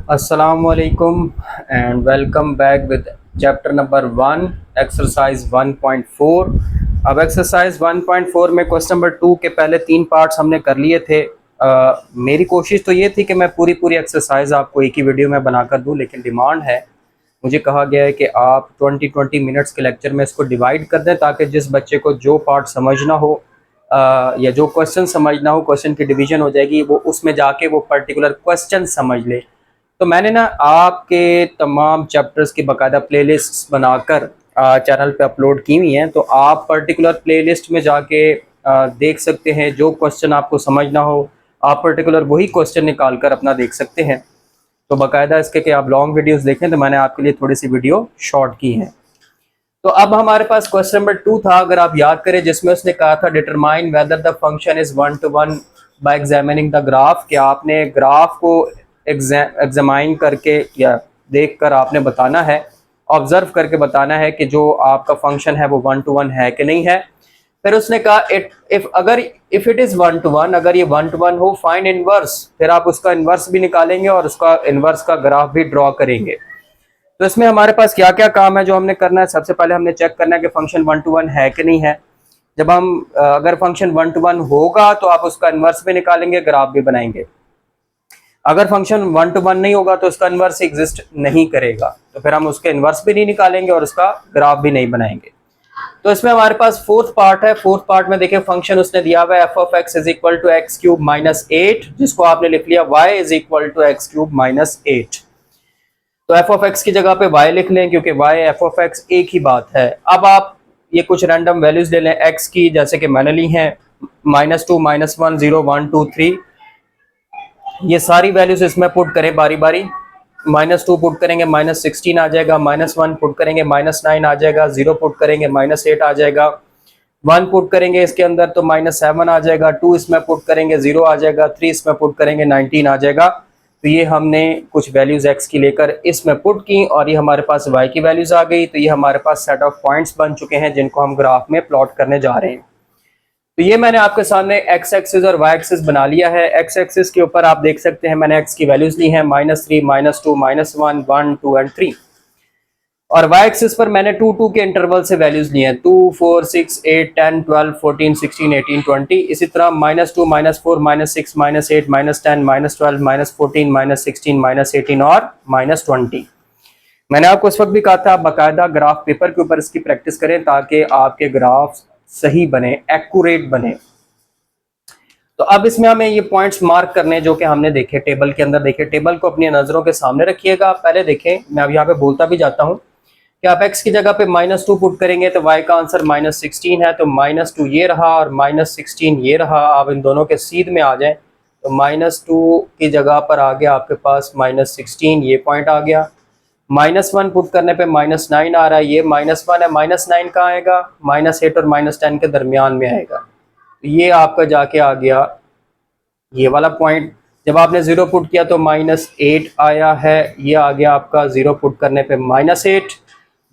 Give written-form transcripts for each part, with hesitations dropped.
Assalamualaikum and welcome back with chapter number 1 exercise 1.4। अब exercise 1.4 में question number 2 के पहले 3 पार्ट्स हमने कर लिए थे। मेरी कोशिश तो ये थी कि मैं पूरी पूरी एक्सरसाइज आपको एक ही वीडियो में बनाकर दूं, लेकिन डिमांड है, मुझे कहा गया है कि आप 20 मिनट्स के लेक्चर में इसको डिवाइड कर दें ताकि जिस बच्चे को जो पार्ट समझना हो या जो क्वेश्चन समझना हो, क्वेश्चन की डिवीजन हो जाएगी, वो उसमें जाके वो पर्टिकुलर क्वेश्चन समझ ले। तो मैंने ना आपके तमाम चैप्टर्स की बाकायदा प्लेलिस्ट्स बनाकर चैनल पे अपलोड की हुई हैं, तो आप पर्टिकुलर प्लेलिस्ट में जाके देख सकते हैं। जो क्वेश्चन आपको समझना हो आप पर्टिकुलर वही क्वेश्चन निकाल कर अपना देख सकते हैं। तो बाकायदा इसके कि आप लॉन्ग वीडियोस देखें, तो मैंने आपके लिए थोड़ी सी वीडियो शॉर्ट की है। तो अब हमारे पास क्वेश्चन नंबर 2 था, अगर आप याद करें, जिसमें उसने कहा था determine whether the function is 1 to 1 bye examining the graph, कि आपने ग्राफ को एग्जामाइन करके या देख कर आपने बताना है, ऑब्जर्व करके बताना है कि जो आपका फंक्शन है वो 1 to 1 है कि नहीं है। फिर उसने कहा इफ इट इज 1 to 1, अगर ये 1 to 1 हो, फाइंड इनवर्स, फिर आप उसका इनवर्स भी निकालेंगे और उसका इनवर्स का ग्राफ भी ड्रॉ करेंगे। तो इसमें हमारे पास क्या क्या काम है जो हमने करना है। सबसे पहले हमने चेक करना है कि फंक्शन 1 to 1 है कि नहीं है। जब हम अगर फंक्शन 1 to 1 होगा तो आप उसका इनवर्स भी निकालेंगे, ग्राफ भी बनाएंगे। अगर फंक्शन 1 to 1 नहीं होगा तो उसका इनवर्स एग्जिस्ट नहीं करेगा, तो फिर हम उसके इनवर्स भी नहीं निकालेंगे और उसका ग्राफ भी नहीं बनाएंगे। तो इसमें हमारे पास फोर्थ पार्ट है। फोर्थ पार्ट में देखिए, फंक्शन उसने दिया हुआ है f of x is equal to x cube minus 8, जिसको आपने लिख लिया y is equal to x cube minus 8। तो एफ ऑफ एक्स की जगह पे वाई लिख लें, क्योंकि वाई एफ ऑफ एक्स एक ही बात है। अब आप ये कुछ रैंडम वैल्यूज ले लें एक्स की, जैसे कि मैंने ली हैं -2 -1 0 1 2 3। ये सारी वैल्यूज इसमें पुट करें बारी बारी। -2 पुट करेंगे -16 आ जाएगा, -1 पुट करेंगे -9 आ जाएगा, 0 पुट करेंगे -8 आ जाएगा, 1 पुट करेंगे इसके अंदर तो -7 आ जाएगा, 2 इसमें पुट करेंगे 0 आ जाएगा, 3 इसमें पुट करेंगे 19 आ जाएगा। तो ये हमने कुछ वैल्यूज एक्स की लेकर इसमें पुट की और ये हमारे पास वाई की वैल्यूज आ गई। तो ये हमारे पास सेट ऑफ पॉइंट्स बन चुके हैं जिनको हम ग्राफ में प्लॉट करने जा रहे हैं। तो ये मैंने आपके सामने एक्स एक्सिस और वाई एक्सिस बना लिया है। एक्स एक्सिस के ऊपर आप देख सकते हैं मैंने एक्स की वैल्यूज ली हैं -3 -2 -1 1 2 एंड 3, और वाई एक्सिस पर मैंने 2 2 के इंटरवल से वैल्यूज लिए हैं 2 4 6 8 10 12 14 16 18 20। इसी तरह -2 -4 -6 -8 -10 -12 -14 -16 -18 और -20। मैंने आपको उस वक्त भी कहा था बाकायदा ग्राफ पेपर के ऊपर इसकी प्रैक्टिस करें ताकि आपके ग्राफ सही बने, एक्यूरेट बने। तो अब इसमें हमें ये पॉइंट्स मार्क करने जो कि हमने देखे टेबल के अंदर। देखे, टेबल को अपनी नजरों के सामने रखिएगा। पहले देखें, मैं अब यहाँ पे बोलता भी जाता हूँ कि आप x की जगह पे -2 पुट करेंगे तो y का आंसर -16 है। तो -2 ये रहा और -16 ये रहा। आप इन दोनों के सीध में आ जाएं तो -2 की जगह पर आ गया आपके पास -16, ये पॉइंट आ गया। -1 पुट करने पे -9 आ रहा है, ये -1 है। -9 कहाँ आएगा? -8 और -10 के दरमियान में आएगा। तो ये आपका जाके आ गया ये वाला पॉइंट। जब आपने 0 पुट किया तो -8 आया है, ये आ गया आपका 0 पुट करने पे -8।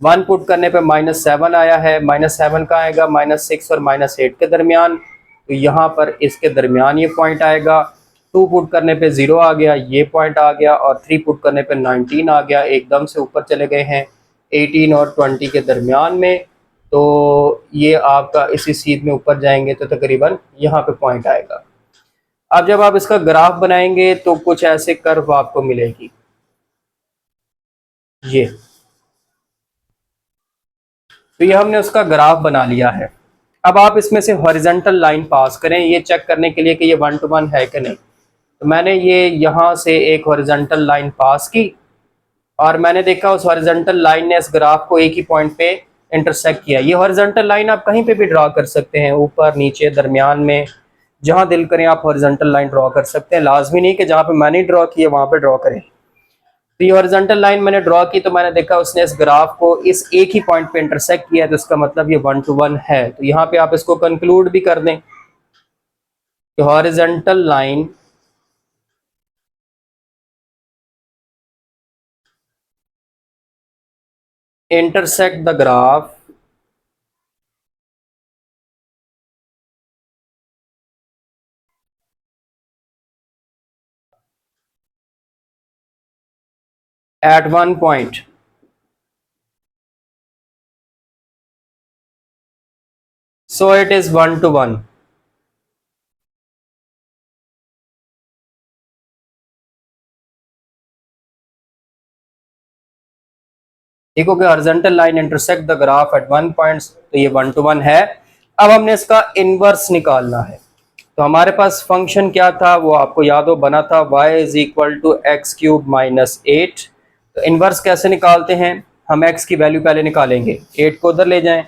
1 पुट करने पे -7 आया है, -7 का आएगा -6 और -8 के दरमियान। तो यहाँ पर इसके दरमियान ये पॉइंट आएगा। 2 पुट करने पे 0 आ गया, ये पॉइंट आ गया, और 3 पुट करने पे 19 आ गया। एकदम से ऊपर चले गए हैं 18 और 20 के दरमियान में। तो ये आपका इसी सीध में ऊपर जाएंगे तो तकरीबन यहाँ पे पॉइंट आएगा। अब जब आप इसका ग्राफ बनाएंगे तो कुछ ऐसे कर्व आपको मिलेगी। ये तो ये हमने उसका ग्राफ बना लिया है। अब आप इसमें से हॉरिजॉन्टल लाइन पास करें ये चेक करने के लिए कि ये 1 to 1 है कि नहीं। तो मैंने ये यहाँ से एक हॉरिजॉन्टल लाइन पास की और मैंने देखा उस हॉरिजॉन्टल लाइन ने इस ग्राफ को एक ही पॉइंट पे इंटरसेक्ट किया। ये हॉरिजॉन्टल लाइन आप कहीं पे भी ड्रॉ कर सकते हैं, ऊपर नीचे दरमियान में, जहां दिल करें आप हॉरिजॉन्टल लाइन ड्रॉ कर सकते हैं। लाजमी नहीं कि जहां पे मैंने ड्रॉ किया वहां पे ड्रॉ करें। तो ये हॉरिजॉन्टल लाइन मैंने ड्रॉ की तो मैंने देखा उसने इस ग्राफ को इस एक ही पॉइंट पे इंटरसेक्ट किया है, तो इसका मतलब ये 1 to 1 है। तो यहाँ पे आप इसको कंक्लूड भी कर दें कि horizontal line intersect the graph at one point. So it is 1 to 1. देखो कि horizontal line intersect the graph at one point, तो ये 1 to 1 है। अब हमने इसका इनवर्स निकालना है। तो हमारे पास फंक्शन क्या था वो आपको याद हो, बना था y is equal to x cube minus 8। तो इनवर्स कैसे निकालते हैं, हम x की वैल्यू पहले निकालेंगे, 8 को उधर ले जाएं,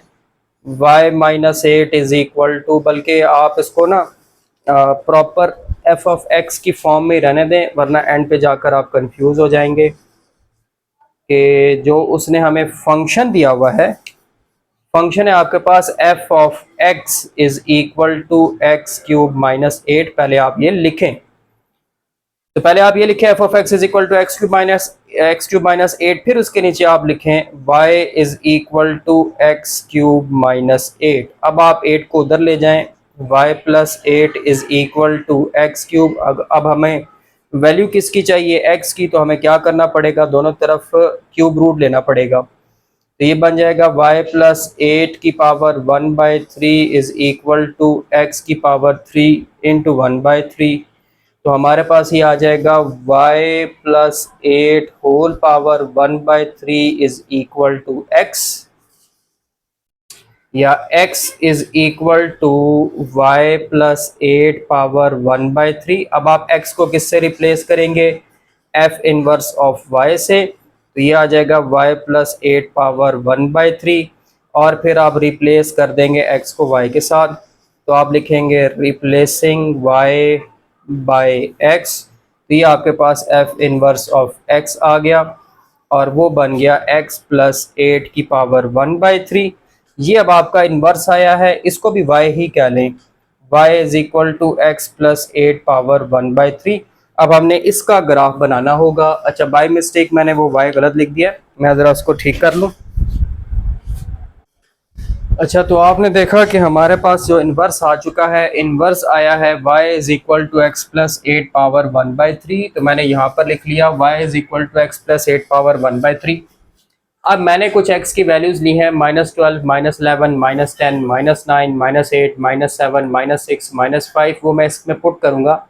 y minus 8 is equal to, बल्कि आप इसको ना प्रॉपर f ऑफ x की फॉर्म में रहने दें, वरना एंड पे जाकर आप कंफ्यूज हो जाएंगे कि जो उसने हमें फंक्शन दिया हुआ है, फंक्शन है आपके पास f of x is equal to x cube minus 8। पहले आप ये लिखें, तो पहले आप ये लिखें f of x is equal to x cube minus 8, फिर उसके नीचे आप लिखें y is equal to x cube minus 8। अब आप 8 को उधर ले जाएं, y plus 8 is equal to x cube. अब हमें वैल्यू किसकी चाहिए, x की, तो हमें क्या करना पड़ेगा, दोनों तरफ क्यूब रूट लेना पड़ेगा। तो ये बन जाएगा y प्लस 8 की power 1/3 is equal to x की पावर 3 इंटू 1/3। तो हमारे पास ये आ जाएगा y plus 8 whole power 1/3 is equal to x, या x is equal to y plus 8 power 1/3। अब आप x को किससे रिप्लेस करेंगे, f इनवर्स ऑफ y से, तो ये आ जाएगा y प्लस 8 पावर 1/3, और फिर आप रिप्लेस कर देंगे x को y के साथ। तो आप लिखेंगे रिप्लेसिंग y बाय x, तो ये आपके पास f इनवर्स ऑफ x आ गया, और वो बन गया x प्लस 8 की पावर 1/3। ये अब आपका इनवर्स आया है, इसको भी y ही कह लें, y is equal to x plus 8 power 1/3। अब हमने इसका ग्राफ बनाना होगा। अच्छा, बाय मिस्टेक मैंने वो y गलत लिख दिया, मैं ज़रा उसको ठीक कर लूँ। अच्छा, तो आपने देखा कि हमारे पास जो इनवर्स आ चुका है, इनवर्स आया है y is equal to x plus 8 power 1/3। तो मैंने यहाँ पर लिख लिया y is equal to x plus 8 power 1/3। अब मैंने कुछ x की वैल्यूज़ ली हैं, -12, -11, -10, -9, -8, -7, -6, -5, वो मैं इसमें पुट करूँगा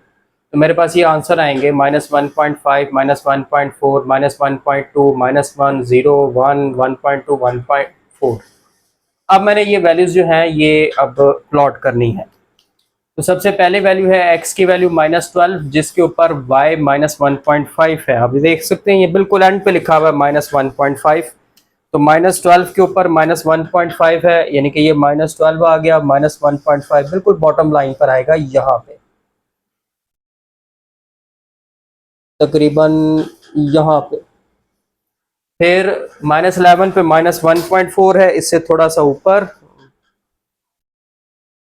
तो मेरे पास ये आंसर आएंगे -1.5, -1.4, -1.2, -1, 0, 1, 1.2, 1.4। अब मैंने ये वैल्यूज़ जो हैं ये अब प्लॉट करनी है। तो सबसे पहले वैल्यू है x की वैल्यू -12, जिसके ऊपर y -1.5 है। अभी देख सकते हैं ये बिल्कुल एंड पे लिखा हुआ है -1.5। तो -12 के ऊपर -1.5 है, यानी कि ये -12 आ गया, -1.5 बिल्कुल बॉटम लाइन पर आएगा यहाँ पे, तकरीबन यहाँ पे। फिर -11 पे -1.4 है, इससे थोड़ा सा ऊपर,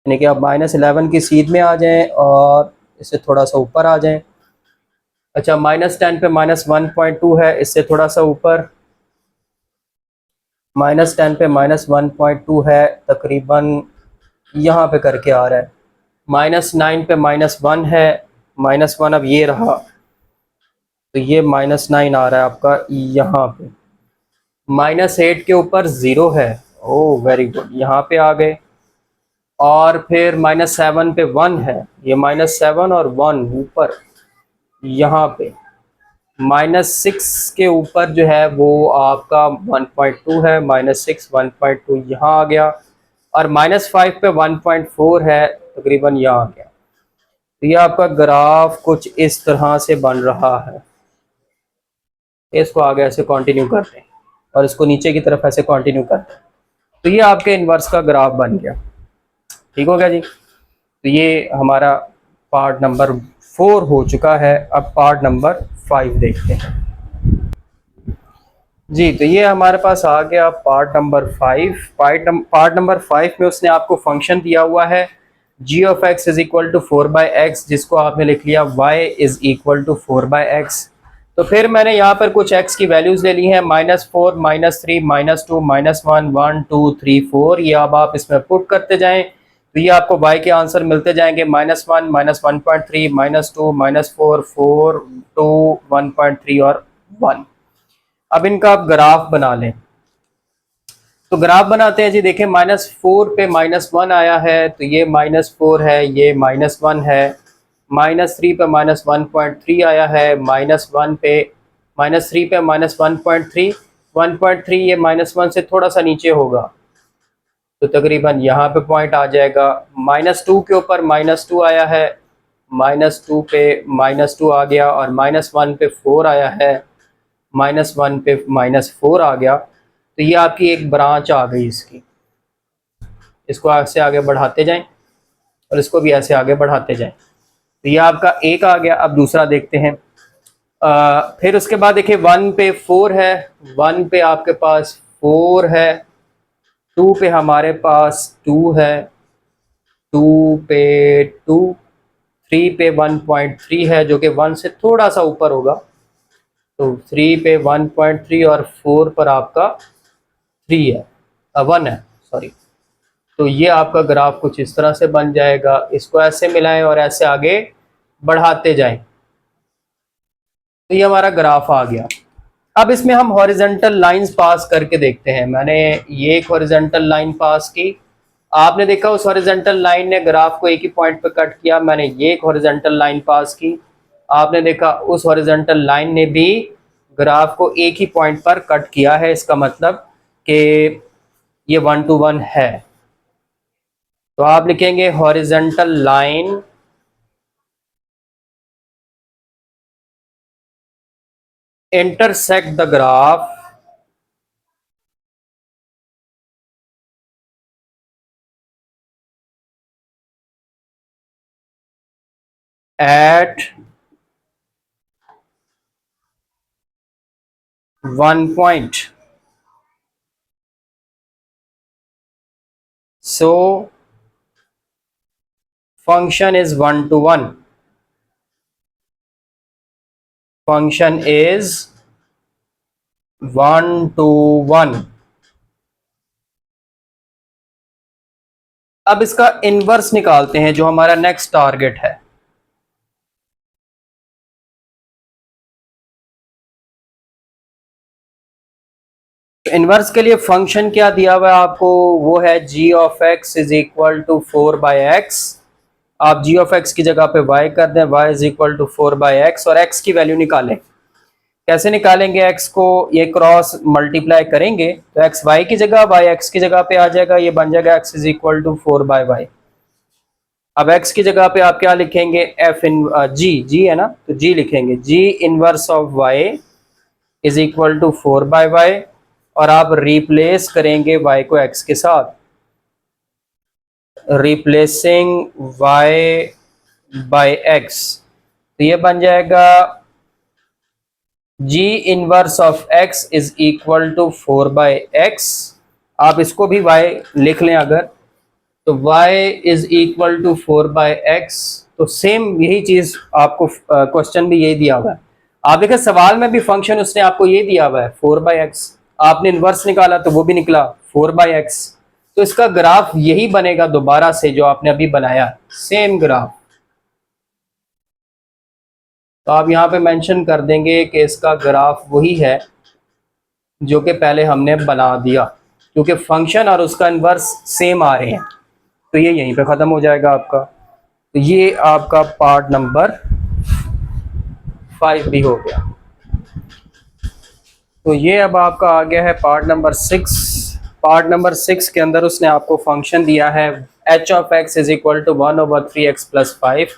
यानी कि आप -11 की सीध में आ जाएं और इससे थोड़ा सा ऊपर आ जाएं। अच्छा, -10 पे -1.2 है, इससे थोड़ा सा ऊपर, -10 पे -1.2 है, तकरीबन यहाँ पे करके आ रहा है। -9 पे -1 है, -1 अब ये रहा, तो ये -9 आ रहा है आपका यहाँ पे। -8 के ऊपर 0 है, ओह वेरी गुड, यहाँ पे आ गए। और फिर -7 पे 1 है, ये -7 और 1 ऊपर यहाँ पे। -6 के ऊपर जो है वो आपका 1.2 है, -6, 1.2 यहाँ आ गया। और -5 पे 1.4 है, तकरीबन यहाँ आ गया। तो ये आपका ग्राफ कुछ इस तरह से बन रहा है। इसको आगे ऐसे कंटिन्यू करते हैं और इसको नीचे की तरफ ऐसे कंटिन्यू करते हैं, तो ये आपके इन्वर्स का ग्राफ बन गया। ठीक हो गया जी। तो ये हमारा पार्ट नंबर 4 हो चुका है। अब पार्ट नंबर 5 देखते हैं जी। तो ये हमारे पास आ गया पार्ट नंबर 5। पार्ट नंबर 5 में उसने आपको फंक्शन दिया हुआ है g of x is equal to 4/x, जिसको आपने लिख लिया y is equal to 4/x। तो फिर मैंने यहाँ पर कुछ x की वैल्यूज़ ले ली हैं, -4, -3, -2, -1, 1, 2, 3, 4। ये अब आप इसमें पुट करते जाएं तो ये आपको y के आंसर मिलते जाएंगे, -1, -1.3, -2, -4, 4, 2, 1.3 और 1। अब इनका आप ग्राफ बना लें। तो ग्राफ बनाते हैं जी। देखें -4 पे -1 आया है, तो ये -4 है, ये -1 है। -3 पे -1.3 आया है, -1 पे -3 पे -1.3, 1.3 ये -1 से थोड़ा सा नीचे होगा, तो तकरीबन यहाँ पे पॉइंट आ जाएगा। -2 के ऊपर -2 आया है, -2 पे -2 आ गया, और -1 पे 4 आया है, -1 पे -4 आ गया। तो ये आपकी एक ब्रांच आ गई इसकी। इसको ऐसे आगे बढ़ाते जाएं और इसको भी ऐसे आगे बढ़ाते जाएं। तो ये आपका एक आ गया। अब दूसरा देखते हैं। फिर उसके बाद देखिए 1 पे 4 है, 1 पे आपके पास 4 है, 2 पे हमारे पास 2 है, 2 पे 2, 3 पे 1.3 है जो कि 1 से थोड़ा सा ऊपर होगा। तो 3 पे 1.3 और 4 पर आपका 3 है, 1 है, सॉरी। तो ये आपका ग्राफ कुछ इस तरह से बन जाएगा। इसको ऐसे मिलाएं और ऐसे आगे बढ़ाते जाएं। तो ये हमारा ग्राफ आ गया। अब इसमें हम हॉरिजेंटल लाइंस पास करके देखते हैं। मैंने ये एक हॉरिजेंटल लाइन पास की, आपने देखा उस हॉरिजेंटल लाइन ने ग्राफ को एक ही पॉइंट पर कट किया। मैंने ये एक हॉरिजेंटल लाइन पास की, आपने देखा उस हॉरिजेंटल लाइन ने भी ग्राफ को एक ही पॉइंट पर कट किया है। इसका मतलब कि ये 1 to 1 है। तो आप लिखेंगे horizontal line intersect the graph at one point. So function is 1 to 1. Function is 1 to 1. अब इसका इनवर्स निकालते हैं जो हमारा नेक्स्ट टारगेट है। इनवर्स के लिए फंक्शन क्या दिया हुआ है आपको, वो है g of x is equal to 4/x। आप g ऑफ x की जगह पे y कर दें, y is equal to 4/x, और x की वैल्यू निकालें। कैसे निकालेंगे x को, ये क्रॉस मल्टीप्लाई करेंगे तो x y की जगह y x की जगह पे आ जाएगा, ये बन जाएगा x is equal to 4/y। अब x की जगह पे आप क्या लिखेंगे, f इन g है ना, तो g लिखेंगे, g inverse of y is equal to 4/y, और आप रिप्लेस करेंगे y को x के साथ। रिप्लेसिंग y बाय x, तो ये बन जाएगा g inverse of x is equal to 4/x। आप इसको भी y लिख लें अगर, तो y is equal to 4/x। तो सेम यही चीज आपको क्वेश्चन भी यही दिया हुआ है। आप देखें सवाल में भी फंक्शन उसने आपको ये दिया हुआ है 4/x, आपने इनवर्स निकाला तो वो भी निकला 4/x। तो इसका ग्राफ यही बनेगा दोबारा से जो आपने अभी बनाया, सेम ग्राफ। तो आप यहाँ पे मेंशन कर देंगे कि इसका ग्राफ वही है जो कि पहले हमने बना दिया, क्योंकि फंक्शन और उसका इन्वर्स सेम आ रहे हैं। तो ये यहीं पे ख़त्म हो जाएगा आपका। तो ये आपका पार्ट नंबर 5 भी हो गया। तो ये अब आपका आ गया है पार्ट नंबर 6। पार्ट नंबर 6 के अंदर उसने आपको फंक्शन दिया है h of x is equal to 1/3x plus 5,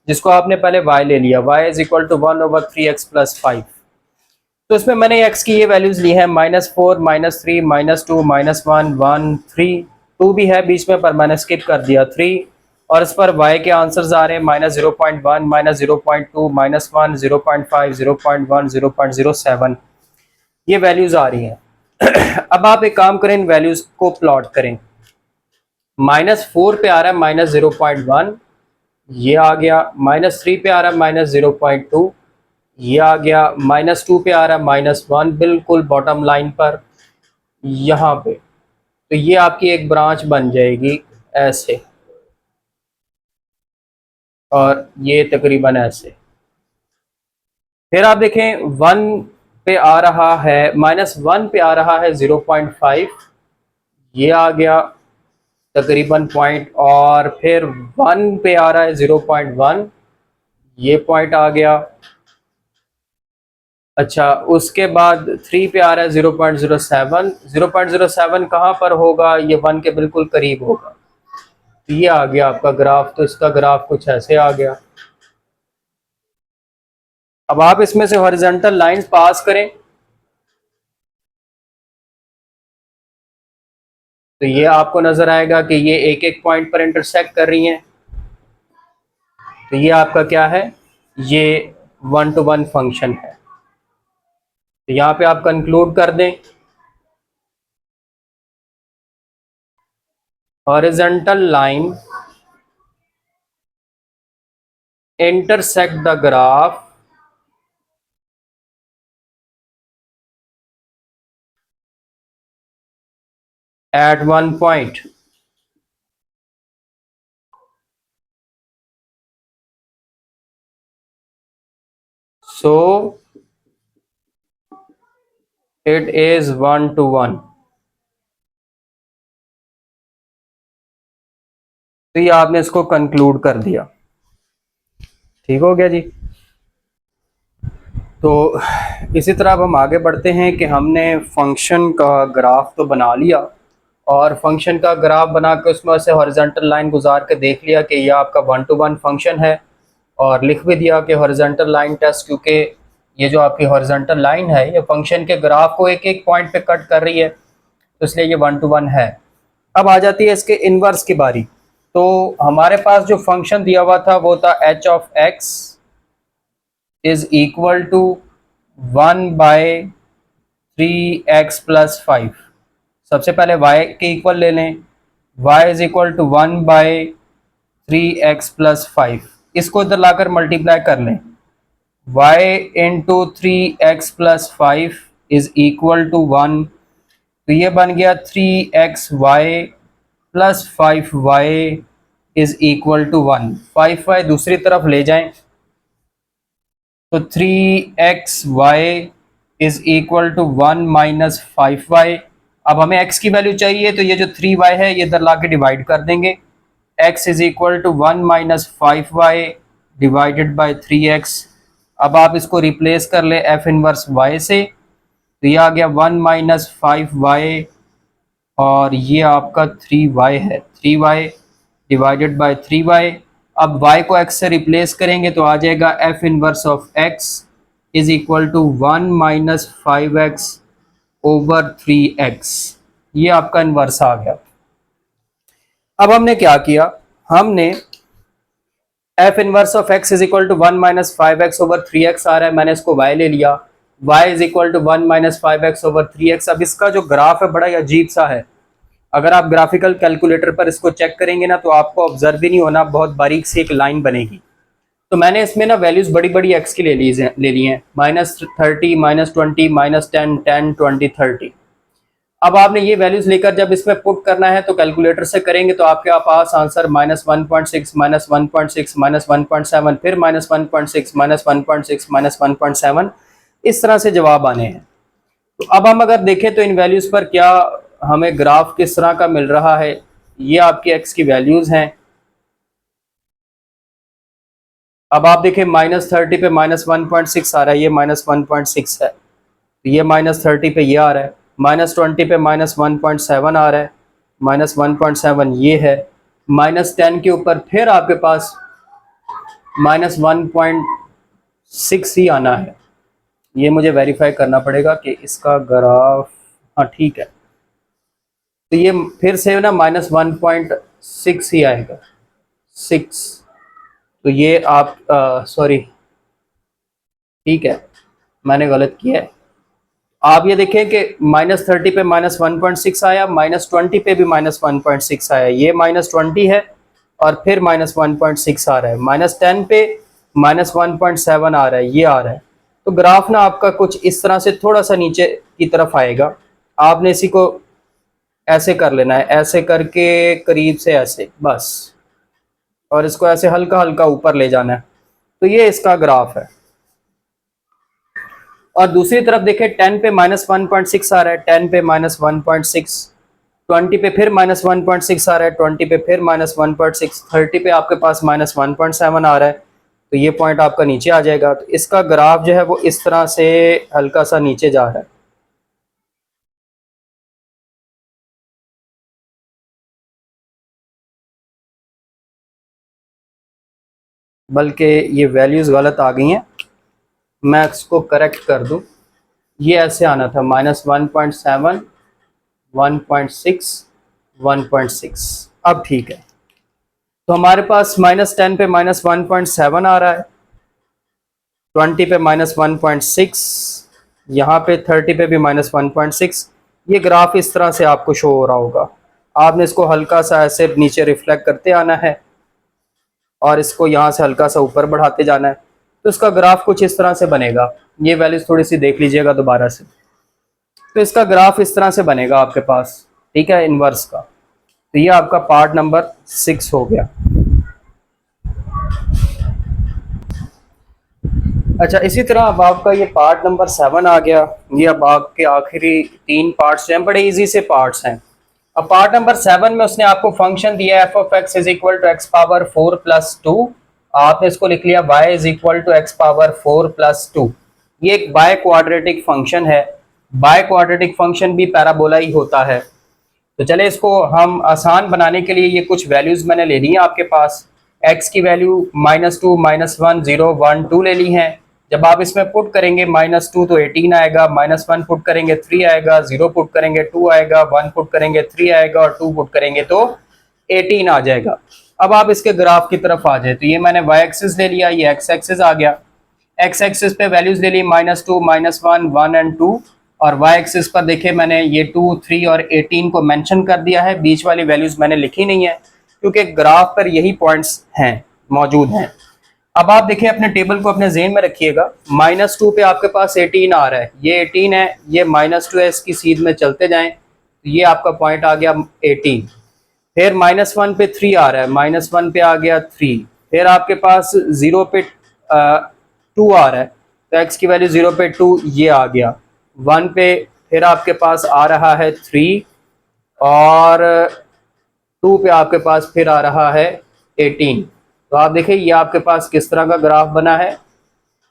जिसको आपने पहले y ले लिया, y is equal to 1/3x plus 5। तो इसमें मैंने x की ये वैल्यूज ली है -4, -3, -2, -1, 1, 3, 2 भी है बीच में पर मैंने स्किप कर दिया 3, और इस पर y के आंसर्स आ रहे हैं -0.1, -0.2, -1, 0.5, 0.1, 0.07, ये वैल्यूज आ रही हैं। अब आप एक काम करें, इन वैल्यूज को प्लॉट करें। -4 पे आ रहा है -0.1, ये आ गया। -3 पे आ रहा है -0.2, ये आ गया। -2 पे आ रहा है -1, बिल्कुल बॉटम लाइन पर यहाँ पे। तो ये आपकी एक ब्रांच बन जाएगी ऐसे, और ये तकरीबन ऐसे। फिर आप देखें 1 पे आ रहा है, -1 पे आ रहा है 0.5, ये आ गया तकरीबन पॉइंट, और फिर 1 पे आ रहा है 0.1, ये पॉइंट आ गया। अच्छा, उसके बाद 3 पे आ रहा है 0.07, 0.07 कहाँ पर होगा, ये 1 के बिल्कुल करीब होगा। तो ये आ गया आपका ग्राफ, तो इसका ग्राफ कुछ ऐसे आ गया। अब आप इसमें से हॉरिजॉन्टल लाइंस पास करें, तो ये आपको नजर आएगा कि ये एक एक पॉइंट पर इंटरसेक्ट कर रही हैं। तो ये आपका क्या है, ये 1-to-1 फंक्शन है। तो यहाँ पे आप कंक्लूड कर दें, horizontal line intersect the graph at one point. So it is 1-to-1। तो ये आपने इसको कंक्लूड कर दिया, ठीक हो गया जी। तो इसी तरह अब हम आगे बढ़ते हैं कि हमने फंक्शन का ग्राफ तो बना लिया, और फंक्शन का ग्राफ बना के उसमें से हॉरिजॉन्टल लाइन गुजार के देख लिया कि यह आपका 1-to-1 फंक्शन है, और लिख भी दिया कि हॉरिजॉन्टल लाइन टेस्ट, क्योंकि ये जो आपकी हॉरिजॉन्टल लाइन है ये फंक्शन के ग्राफ को एक एक पॉइंट पे कट कर रही है, तो इसलिए ये 1-to-1 है। अब आ जाती है इसके इनवर्स की बारी। तो हमारे पास जो फंक्शन दिया हुआ था वो था h of x is equal to 1/3x+5। सबसे पहले y के इक्वल ले लें, y is equal to 1/3x+5। इसको इधर लाकर मल्टीप्लाई कर लें, y into 3x+5 is equal to 1। तो ये बन गया 3xy plus 5y is equal to 1। 5y दूसरी तरफ ले जाएं, तो 3xy is equal to 1 minus 5y। अब हमें x की वैल्यू चाहिए, तो ये जो 3y है ये इधर ला के डिवाइड कर देंगे। x is equal to 1 minus 5y divided by 3x। अब आप इसको रिप्लेस कर ले f इनवर्स y से, तो ये आ गया 1 माइनस 5y, और ये आपका 3y है, 3y डिवाइडेड बाय 3y। अब y को x से रिप्लेस करेंगे तो आ जाएगा f inverse of x is equal to 1 minus 5x over 3x। ये आपका इनवर्स आ गया। अब हमने क्या किया, हमने f inverse of x is equal to 1 minus 5x over 3x आ रहा है, मैंने इसको y ले लिया, y is equal to 1 minus 5x over 3x। अब इसका जो ग्राफ है बड़ा ही अजीब सा है, अगर आप ग्राफिकल कैलकुलेटर पर इसको चेक करेंगे ना तो आपको ऑब्जर्व भी नहीं होना, बहुत बारीक सी एक लाइन बनेगी। तो मैंने इसमें ना वैल्यूज बड़ी बड़ी एक्स की ले ली हैं, -30, -20, -10, 10, 20, 30। अब आपने ये वैल्यूज लेकर जब इसमें पुट करना है तो कैलकुलेटर से करेंगे तो आपके पास आंसर -1.6, -1.6, -1.7, फिर -1.6, -1.6, -1.7, इस तरह से जवाब आने हैं। तो अब हम अगर देखें तो इन वैल्यूज पर क्या हमें ग्राफ किस तरह का मिल रहा है। ये आपकी एक्स की वैल्यूज हैं। अब आप देखें -30 पे -1.6 आ रहा है, ये -1.6 है, तो ये -30 पे ये आ रहा है, -20 पे -1.7 आ रहा है, -1.7 ये है, -10 के ऊपर फिर आपके पास -1.6 ही आना है। ये मुझे वेरीफाई करना पड़ेगा कि इसका ग्राफ, हाँ ठीक है, तो ये फिर से ना -1.6 ही आएगा, 6। तो ये आप सॉरी, ठीक है, मैंने गलत किया है। आप ये देखें कि -30 पे -1.6 आया, -20 पे भी -1.6 आया, ये -20 है और फिर -1.6 आ रहा है, -10 पे -1.7 आ रहा है, ये आ रहा है। तो ग्राफ ना आपका कुछ इस तरह से थोड़ा सा नीचे की तरफ आएगा। आपने इसी को ऐसे कर लेना है, ऐसे करके करीब से ऐसे बस, और इसको ऐसे हल्का हल्का ऊपर ले जाना है। तो ये इसका ग्राफ है। और दूसरी तरफ देखें 10 पे -1.6 आ रहा है, 10 पे -1.6, 20 पे फिर -1.6 आ रहा है, 20 पे फिर -1.6, 30 पे आपके पास -1.7 आ रहा है, तो ये पॉइंट आपका नीचे आ जाएगा। तो इसका ग्राफ जो है वो इस तरह से हल्का सा नीचे जा रहा है। बल्कि ये वैल्यूज़ गलत आ गई हैं, मैं इसको करेक्ट कर दूं। ये ऐसे आना था -1.7, 1.6, 1.6। अब ठीक है, तो हमारे पास -10 पे -1.7 आ रहा है, 20 पे -1.6, यहाँ पे 30 पे भी -1.6। ये ग्राफ इस तरह से आपको शो हो रहा होगा। आपने इसको हल्का सा ऐसे नीचे रिफ्लेक्ट करते आना है और इसको यहाँ से हल्का सा ऊपर बढ़ाते जाना है, तो इसका ग्राफ कुछ इस तरह से बनेगा। ये वैल्यूज थोड़ी सी देख लीजिएगा दोबारा से। तो इसका ग्राफ इस तरह से बनेगा आपके पास, ठीक है, इनवर्स का। तो ये आपका पार्ट नंबर 6 हो गया। अच्छा, इसी तरह अब आपका ये पार्ट नंबर 7 आ गया। ये अब आपके आखिरी 3 पार्ट्स हैं, बड़े इजी से पार्ट्स हैं। अब पार्ट नंबर 7 में उसने आपको फंक्शन दिया f of x is equal to x power 4 plus 2। आपने इसको लिख लिया y is equal to x power 4 plus 2। ये एक बाय क्वाड्रेटिक फंक्शन है। बाय क्वाड्रेटिक फंक्शन भी पैराबोला ही होता है। तो चले इसको हम आसान बनाने के लिए ये कुछ वैल्यूज मैंने ले ली हैं आपके पास। x की वैल्यू -2, -1, 0, 1, 2 ले ली हैं। जब आप इसमें पुट करेंगे -2 तो 18 आएगा, -1 पुट करेंगे 3 आएगा, 0 पुट करेंगे 2 आएगा, 1 पुट करेंगे 3 आएगा और 2 पुट करेंगे तो 18 आ जाएगा। अब आप इसके ग्राफ की तरफ आ जाए, तो ये मैंने y एक्सिस ले लिया, ये x एक्सिस आ गया। x एक्सिस पे वैल्यूज ले ली -2, -1, 1 एंड 2, और y एक्सिस पर देखे मैंने ये 2, 3 और 18 को मेंशन कर दिया है। बीच वाली वैल्यूज मैंने लिखी नहीं है क्योंकि ग्राफ पर यही पॉइंट्स हैं, मौजूद हैं। अब आप देखिए, अपने टेबल को अपने ज़हन में रखिएगा। -2 पे आपके पास 18 आ रहा है, ये 18 है, ये -2 है, इसकी सीध में चलते जाएं तो ये आपका पॉइंट आ गया 18। फिर -1 पे 3 आ रहा है, -1 पे आ गया 3। फिर आपके पास 0 पे 2 आ रहा है, तो x की वैल्यू 0 पे 2, ये आ गया 1 पे। फिर आपके पास आ रहा है 3 और 2 पे आपके पास फिर आ रहा है 18। तो आप देखिए ये आपके पास किस तरह का ग्राफ बना है,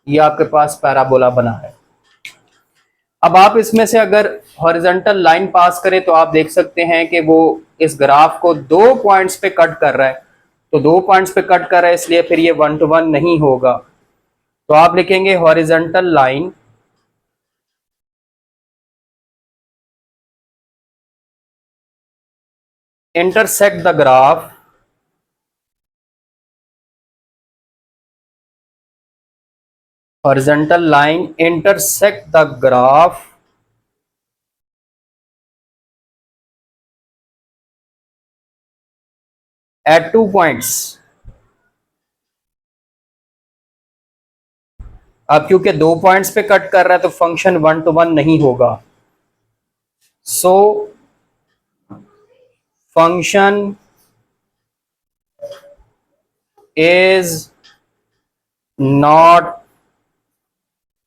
ये आपके पास पैराबोला बना है। अब आप इसमें से अगर हॉरिजॉन्टल लाइन पास करें तो आप देख सकते हैं कि वो इस ग्राफ को 2 पॉइंट्स पे कट कर रहा है। तो 2 पॉइंट्स पे कट कर रहा है, इसलिए फिर ये 1 to 1 नहीं होगा। तो आप लिखेंगे horizontal line intersect the graph horizontal line intersect the graph at 2 points। अब क्योंकि 2 पॉइंट्स पे कट कर रहा है तो फंक्शन 1 to 1 नहीं होगा। So function is not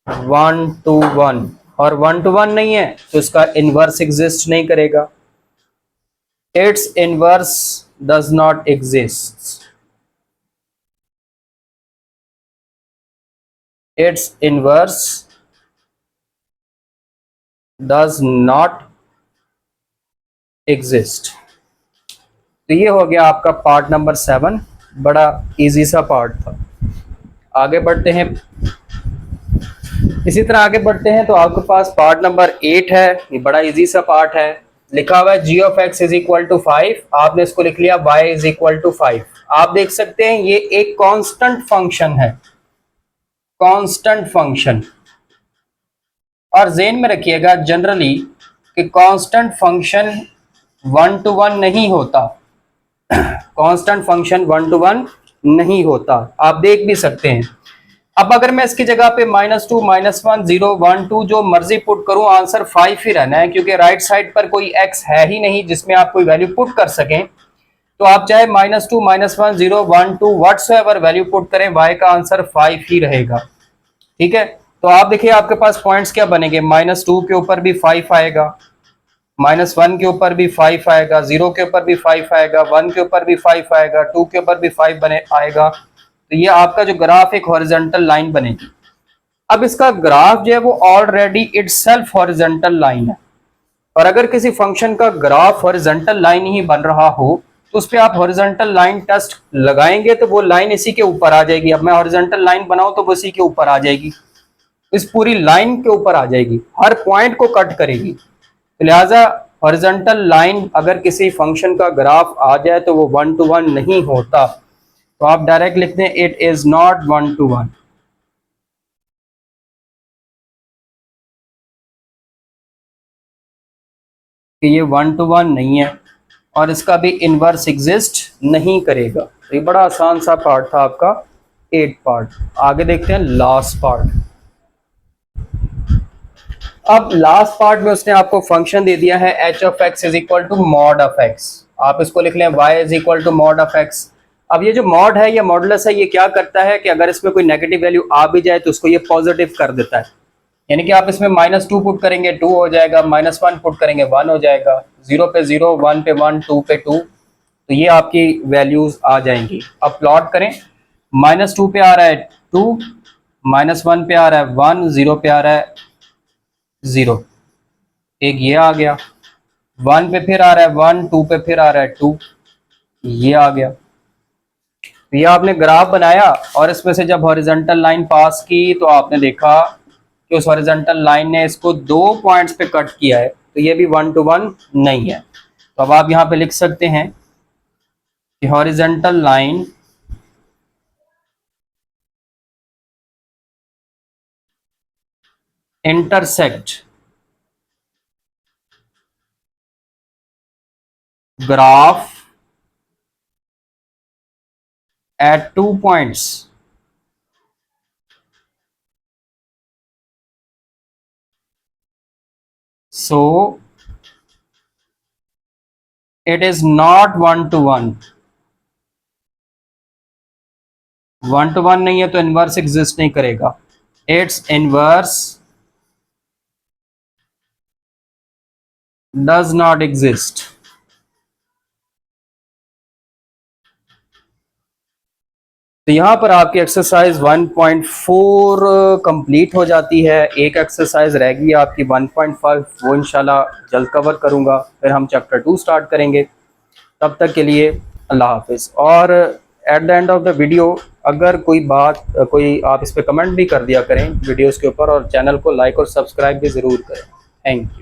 1 to 1, और 1 to 1 नहीं है तो इसका इनवर्स एग्जिस्ट नहीं करेगा। It's inverse does not exist. It's inverse does not exist. तो ये हो गया आपका पार्ट नंबर 7, बड़ा इजी सा पार्ट था। आगे बढ़ते हैं, इसी तरह आगे बढ़ते हैं तो आपके पास पार्ट नंबर 8 है। ये बड़ा इजी सा पार्ट है। लिखा हुआ है g of x is equal to 5। आपने इसको लिख लिया y इज इक्वल टू 5। आप देख सकते हैं ये एक कांस्टेंट फंक्शन है, कांस्टेंट फंक्शन। और ज़हन में रखिएगा जनरली कि कांस्टेंट फंक्शन 1 to 1 नहीं होता। कांस्टेंट फंक्शन 1 to 1 नहीं होता, आप देख भी सकते हैं। अब अगर मैं इसकी जगह पे -2, -1, 0, 1, 2 जो मर्जी पुट करूं, आंसर 5 ही रहना है क्योंकि राइट साइड पर कोई x है ही नहीं जिसमें आप कोई वैल्यू पुट कर सकें। तो आप चाहे -2, -1, 0, 1, 2 व्हाट्सएवर वैल्यू पुट करें, y का आंसर 5 ही रहेगा। ठीक है, तो आप देखिए आपके पास पॉइंट्स क्या बनेंगे, -2 के ऊपर भी 5 आएगा, -1 के ऊपर भी 5 आएगा, 0 के ऊपर भी 5 आएगा, 1 के ऊपर भी 5 आएगा, 2 के ऊपर भी 5 बने आएगा। तो ये आपका जो ग्राफ एक हॉरिजॉन्टल लाइन बनेगी। अब इसका ग्राफ जो है वो ऑलरेडी इटसेल्फ हॉरिजॉन्टल लाइन है, और अगर किसी फंक्शन का ग्राफ हॉरिजॉन्टल लाइन ही बन रहा हो तो उस पर आप हॉरिजॉन्टल लाइन टेस्ट लगाएंगे तो वो लाइन इसी के ऊपर आ जाएगी। अब मैं हॉरिजॉन्टल लाइन बनाऊं तो वो इसी के ऊपर आ जाएगी, इस पूरी लाइन के ऊपर आ जाएगी, हर पॉइंट को कट करेगी। तो लिहाजा हॉरिजॉन्टल लाइन अगर किसी फंक्शन का ग्राफ आ जाए तो वो 1 to 1 नहीं होता। तो आप डायरेक्ट लिखते हैं इट इज नॉट 1 to 1। कि ये 1 to 1 नहीं है और इसका भी इनवर्स एग्जिस्ट नहीं करेगा। तो ये बड़ा आसान सा पार्ट था आपका 8 पार्ट। आगे देखते हैं लास्ट पार्ट। अब लास्ट पार्ट में उसने आपको फंक्शन दे दिया है h of x is equal to mod of x। आप इसको लिख लें y is equal to mod of x। अब ये जो मॉड है या मॉडुलस है, ये क्या करता है कि अगर इसमें कोई नेगेटिव वैल्यू आ भी जाए तो उसको ये पॉजिटिव कर देता है। यानी कि आप इसमें -2 पुट करेंगे 2 हो जाएगा, -1 पुट करेंगे 1 हो जाएगा, 0 पे 0, 1 पे 1, 2 पे 2। तो ये आपकी वैल्यूज आ जाएंगी। अब प्लॉट करें, -2 पे आ रहा है 2, -1 पे आ रहा है 1, 0 पे आ रहा है 0। एक ये आ गया, 1 पे फिर आ रहा है 1, 2 पे फिर आ रहा है 2, ये आ गया। तो ये आपने ग्राफ बनाया और इसमें से जब हॉरिजॉन्टल लाइन पास की तो आपने देखा कि उस हॉरिजॉन्टल लाइन ने इसको 2 पॉइंट्स पे कट किया है, तो ये भी 1 to 1 नहीं है। तो अब आप यहाँ पे लिख सकते हैं कि horizontal line intersect graph at 2 points so it is not 1 to 1। 1 to 1 नहीं है तो इनवर्स एग्जिस्ट नहीं करेगा। It's inverse does not exist. तो यहाँ पर आपकी एक्सरसाइज 1.4 कंप्लीट हो जाती है। एक एक्सरसाइज रह गई आपकी 1.5, वो इंशाल्लाह जल्द कवर करूँगा, फिर हम चैप्टर 2 स्टार्ट करेंगे। तब तक के लिए अल्लाह हाफिज़। और at the end of the video अगर कोई बात कोई आप इस पर कमेंट भी कर दिया करें वीडियोज़ के ऊपर, और चैनल को लाइक और सब्सक्राइब भी ज़रूर करें। Thank you.